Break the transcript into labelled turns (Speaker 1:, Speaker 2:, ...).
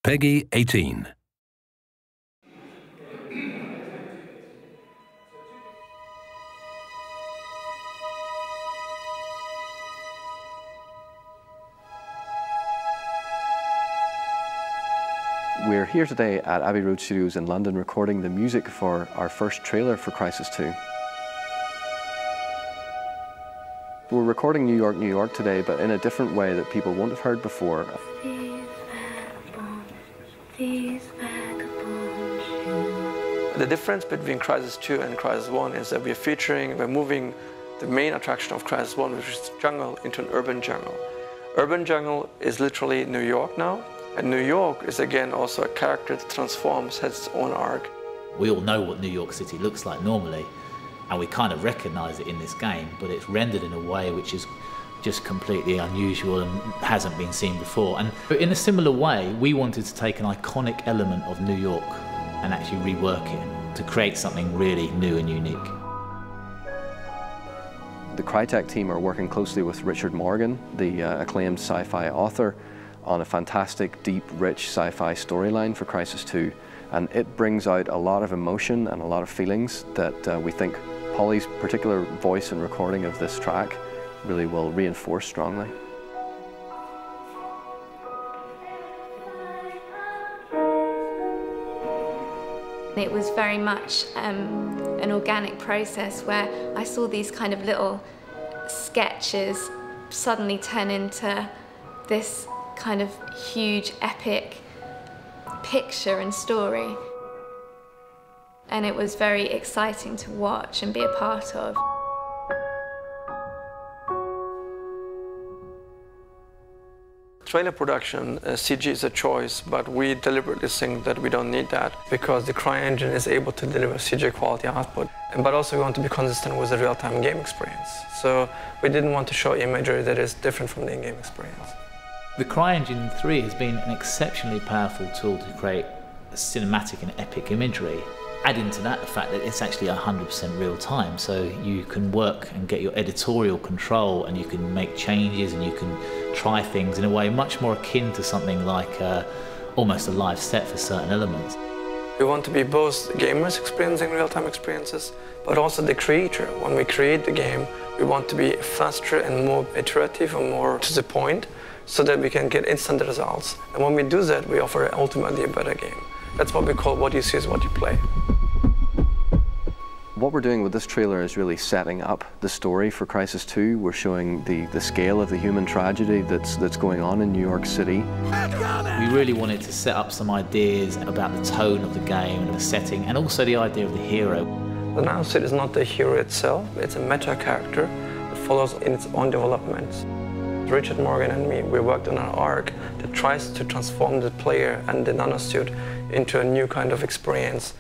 Speaker 1: Peggy 18.
Speaker 2: We're here today at Abbey Road Studios in London recording the music for our first trailer for Crysis 2. We're recording New York, New York today, but in a different way that people won't have heard before.
Speaker 3: The difference between Crysis 2 and Crysis 1 is that we're moving the main attraction of Crysis 1, which is jungle, into an urban jungle. Urban jungle is literally New York now, and New York is again also a character that transforms, has its own arc.
Speaker 4: We all know what New York City looks like normally, and we kind of recognise it in this game, but it's rendered in a way which is just completely unusual and hasn't been seen before. And in a similar way, we wanted to take an iconic element of New York and actually rework it to create something really new and unique.
Speaker 2: The Crytek team are working closely with Richard Morgan, the acclaimed sci-fi author, on a fantastic, deep, rich sci-fi storyline for Crysis 2. And it brings out a lot of emotion and a lot of feelings that we think Polly's particular voice and recording of this track really will reinforce strongly.
Speaker 5: It was very much an organic process where I saw these kind of little sketches suddenly turn into this kind of huge, epic picture and story. And it was very exciting to watch and be a part of.
Speaker 3: Trailer production, CG is a choice, but we deliberately think that we don't need that because the CryEngine is able to deliver CG quality output. But also we want to be consistent with the real-time game experience. So we didn't want to show imagery that is different from the in-game experience.
Speaker 4: The CryEngine 3 has been an exceptionally powerful tool to create cinematic and epic imagery. Add into that the fact that it's actually 100% real time, so you can work and get your editorial control and you can make changes and you can try things in a way much more akin to something like almost a live set for certain elements.
Speaker 3: We want to be both gamers experiencing real-time experiences, but also the creator. When we create the game, we want to be faster and more iterative and more to the point so that we can get instant results. And when we do that, we offer ultimately a better game. That's what we call what you see is what you play.
Speaker 2: What we're doing with this trailer is really setting up the story for Crysis 2. We're showing the scale of the human tragedy that's going on in New York City.
Speaker 4: We really wanted to set up some ideas about the tone of the game and the setting, and also the idea of the hero.
Speaker 3: The Now Sid is not the hero itself, it's a meta character that follows in its own development. Richard Morgan and me, we worked on an arc that tries to transform the player and the nanosuit into a new kind of experience.